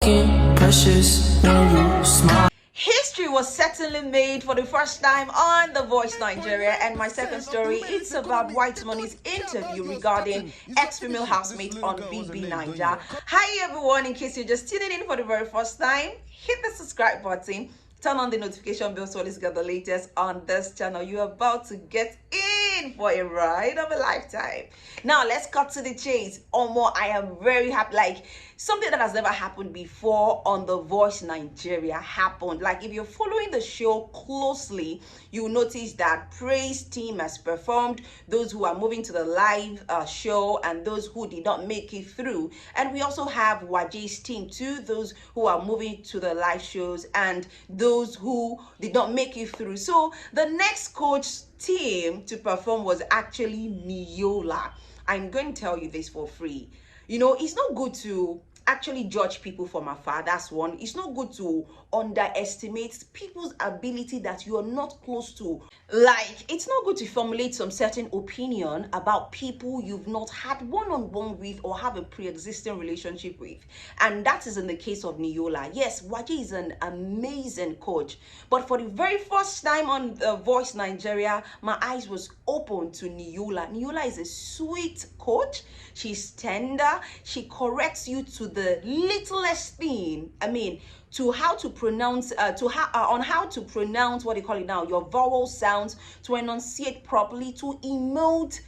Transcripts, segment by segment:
looking precious when you smile. History was certainly made for the first time on The Voice Nigeria, and my second story is about Whitemoney's interview regarding ex-female housemate on BB Naija. Hi everyone, in case you're just tuning in for the very first time, hit the subscribe button, turn on the notification bell so always get the latest on this channel. You're about to get in for a ride of a lifetime. Now let's cut to the chase. Omo, I am very happy. Like, something that has never happened before on The Voice Nigeria happened. Like, if you're following the show closely, you'll notice that Praise team has performed, those who are moving to the live show and those who did not make it through. And we also have Waje's team too, those who are moving to the live shows and those who did not make it through. So the next coach team to perform was actually NIYOLA. I'm going to tell you this for free. You know, it's not good to actually judge people from afar. That's one. It's not good to underestimate people's ability that you are not close to. Like, it's not good to formulate some certain opinion about people you've not had one-on-one with or have a pre-existing relationship with. And that is in the case of NIYOLA. Yes, Waje is an amazing coach, but for the very first time on The Voice Nigeria, my eyes was open to NIYOLA. NIYOLA is a sweet coach. She's tender. She corrects you to the littlest thing. I mean, to how to pronounce, on how to pronounce, what do you call it now, your vowel sounds, to enunciate properly, to emote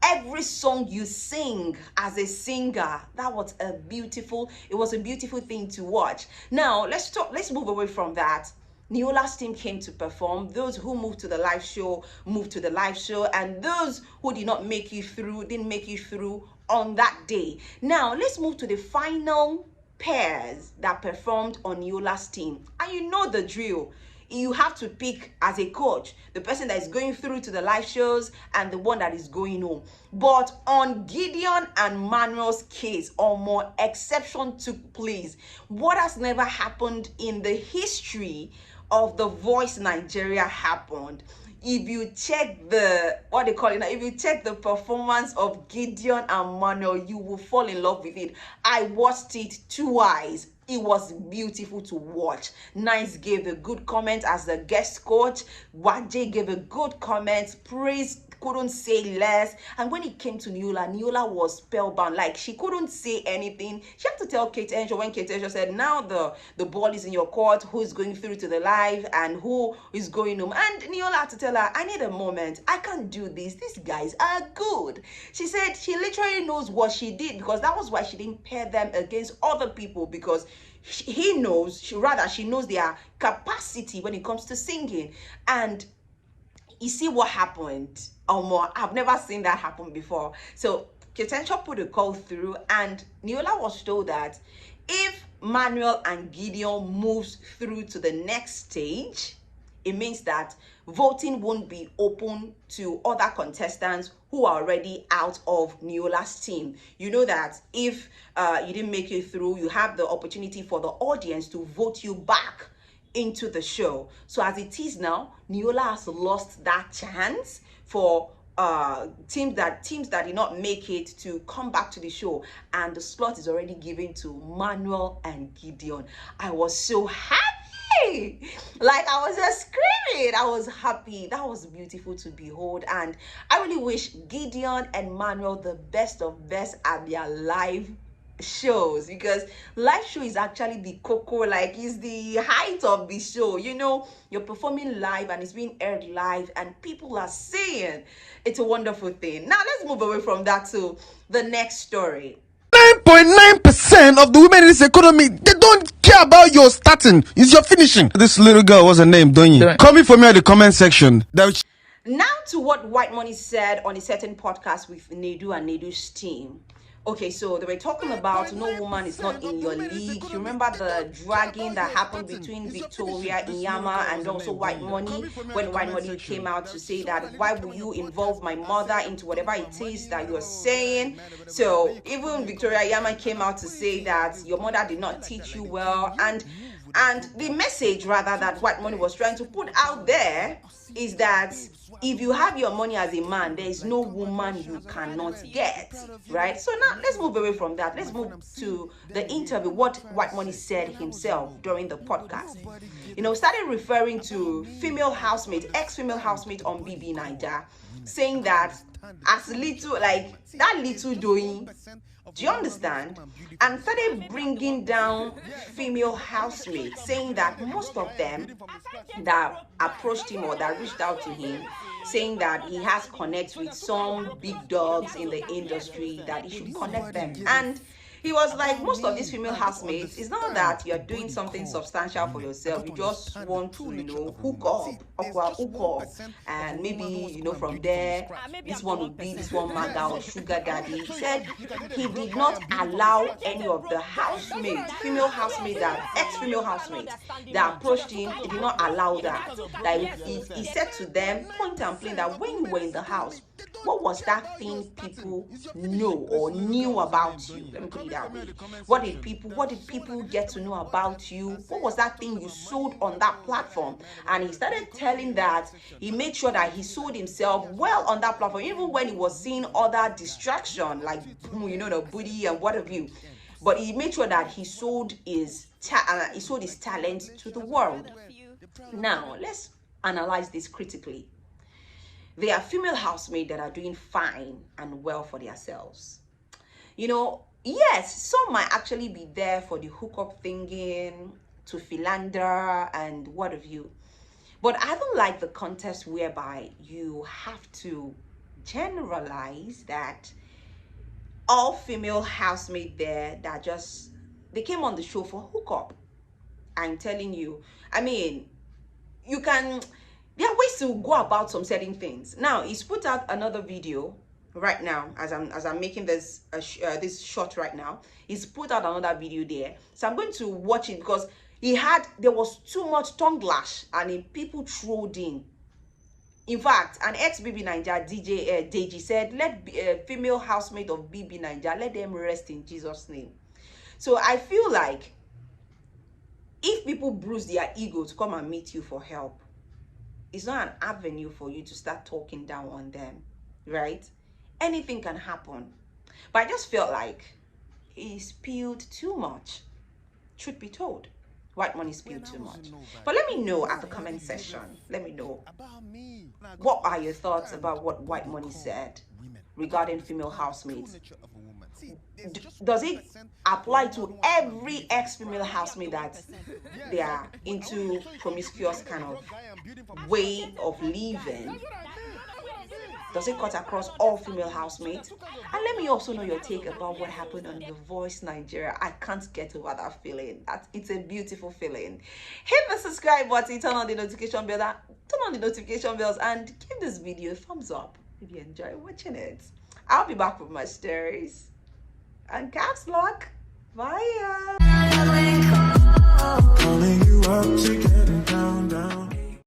every song you sing as a singer. That was a beautiful thing to watch. Now let's move away from that. NIYOLA'S team came to perform. Those who moved to the live show moved to the live show, and those who did not make it through didn't make it through on that day. Now let's move to the final pairs that performed on NIYOLA'S team. And you know the drill. You have to pick as a coach the person that is going through to the live shows and the one that is going home. But on Gidion and Manuel's case, or more, exception took place. What has never happened in the history of The Voice Nigeria happened. If you check the, what they call it now, if you check the performance of Gidion and Manuel, you will fall in love with it. I watched it twice. It was beautiful to watch. Nice gave a good comment as the guest coach. Waje gave a good comment. Praise couldn't say less. And when it came to NIYOLA was spellbound. Like, she couldn't say anything. She had to tell Kate Henshaw when Kate Henshaw said, now the ball is in your court, who is going through to the live and who is going home. And NIYOLA had to tell her, I need a moment. I can't do this. These guys are good. She said she literally knows what she did, because that was why she didn't pair them against other people, because she knows their capacity when it comes to singing. And you see what happened. I've never seen that happen before. So Ketencha put a call through, and NIYOLA was told that if Manuel and Gidion moves through to the next stage, it means that voting won't be open to other contestants who are already out of NIYOLA'S team. You know that if you didn't make it through, you have the opportunity for the audience to vote you back into the show. So as it is now, NIYOLA has lost that chance for teams that did not make it to come back to the show, and the slot is already given to Manuel and Gidion. I was so happy. Like, I was just screaming. I was happy. That was beautiful to behold, and I really wish Gidion and Manuel the best of best at their live shows, because live show is actually the cocoa, like, is the height of the show. You know, you're performing live and it's being aired live and people are saying it's a wonderful thing. Now let's move away from that to the next story. 9.9% of the women in this economy, they don't care about your starting, it's your finishing. This little girl, what's her name, Doyin, coming for me at the comment section. Now to what Whitemoney said on a certain podcast with Nedu and Nedu's team. Okay, so they were talking about no woman is not in your league. You remember the dragging that happened between Victoria Inyama and also Whitemoney, when Whitemoney came out to say that, why will you involve my mother into whatever it is that you're saying? So even Victoria Inyama came out to say that your mother did not teach you well. And And the message rather that Whitemoney was trying to put out there is that if you have your money as a man, there is no woman you cannot get, right? So now let's move away from that. Let's move to the interview, what Whitemoney said himself during the podcast. Started referring to female housemate, ex-female housemate on BB Niger, saying that as little, like that little Doyin, do you understand? And started bringing down female housemates, saying that most of them that approached him or that reached out to him, saying that he has connects with some big dogs in the industry, that he should connect them. And he was like, most of these female housemates, it's not that you're doing something substantial for yourself. You just want to, hook up, and maybe, from there, this one would be this one maga or sugar daddy. He said he did not allow any of the housemates, female housemates, ex-female housemates that approached him. He did not allow that. Like he said to them, point and plain, that when you were in the house, what was that thing people know or knew about you? Let me put it that way. What did people get to know about you? What was that thing you sold on that platform? And he started telling that he made sure that he sold himself well on that platform, even when he was seeing other distraction, like the booty and what have you. But he made sure that he sold his talent to the world. Now let's analyze this critically. There are female housemates that are doing fine and well for themselves. Yes, some might actually be there for the hookup thinking, to philander and what have you. But I don't like the context whereby you have to generalize that all female housemates there that they came on the show for hookup. I'm telling you, there are ways to go about some certain things. Now, he's put out another video right now as I'm making this this short right now. He's put out another video there, so I'm going to watch it because there was too much tongue lash and people trolled in. In fact, an ex-BB Niger DJ Deji said, "Let female housemate of BB Niger, let them rest in Jesus' name." So I feel like if people bruise their ego to come and meet you for help, it's not an avenue for you to start talking down on them, right? Anything can happen. But I just felt like he spilled too much. Truth be told, Whitemoney spilled too much. But let me know at the comment section. Let me know. What are your thoughts about what Whitemoney said regarding female housemates? Does it apply to every ex-female housemate that they are into promiscuous kind of way of living? Does it cut across all female housemates? And let me also know your take about what happened on The Voice Nigeria. I can't get over that feeling. It's a beautiful feeling. Hit the subscribe button, turn on the notification bells, and give this video a thumbs up if you enjoy watching it. I'll be back with my stories. And caps lock. Bye.